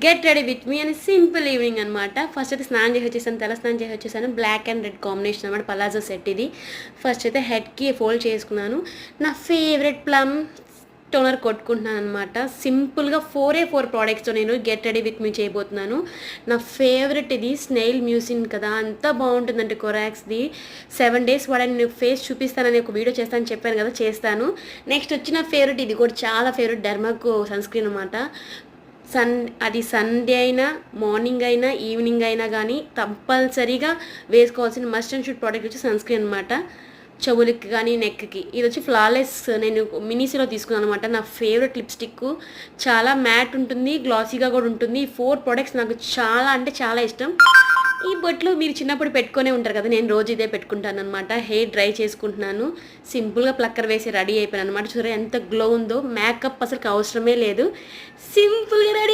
Get ready with me అని simple evening అనమాట. First అయితే స్నానం చేసి వచ్చేసాను, తల స్నానం చేసి వచ్చేసాను. బ్లాక్ అండ్ రెడ్ కాంబినేషన్ అనమాట, పలాజో సెట్ ఇది. ఫస్ట్ అయితే హెడ్కి ఫోల్డ్ చేసుకున్నాను. నా ఫేవరెట్ ప్లమ్ టోనర్ కొట్టుకుంటున్నాను అనమాట. సింపుల్గా 4 ప్రోడక్ట్స్తో నేను గెట్ రెడీ విత్ మీ చేయబోతున్నాను. నా ఫేవరెట్ ఇది స్నెయిల్ మ్యూసిన్ కదా, అంత బాగుంటుందంటే కొరాక్స్ది. 7 days వాడని నేను ఫేస్ చూపిస్తానని ఒక వీడియో చేస్తానని చెప్పాను కదా, చేస్తాను. నెక్స్ట్ వచ్చిన ఫేవరెట్ ఇది కూడా చాలా ఫేవరెట్, డెర్మాకో సన్ స్క్రీన్ అనమాట. అది సండే అయినా మార్నింగ్ అయినా ఈవినింగ్ అయినా కానీ కంపల్సరీగా వేసుకోవాల్సిన మస్ట్ అండ్ షుడ్ ప్రోడక్ట్ వచ్చి సన్ స్క్రీన్ అనమాట. చెవులకి కానీ నెక్కి. ఇది వచ్చి ఫ్లాలెస్, నేను మినీసీలో తీసుకున్నాను అనమాట. నా ఫేవరెట్ లిప్స్టిక్, చాలా మ్యాట్ ఉంటుంది, గ్లాసీగా కూడా ఉంటుంది. 4 ప్రోడక్ట్స్ నాకు చాలా అంటే చాలా ఇష్టం. ఈ బొట్లు మీరు చిన్నప్పుడు పెట్టుకునే ఉంటారు కదా, నేను రోజు ఇదే పెట్టుకుంటాను అనమాట. హెయిర్ డ్రై చేసుకుంటున్నాను, సింపుల్గా ప్లక్కర్ వేసి రెడీ అయిపోయాను అనమాట. చూసారా ఎంత గ్లో ఉందో, మేకప్ అసలు అవసరమే లేదు, సింపుల్గా రెడీ.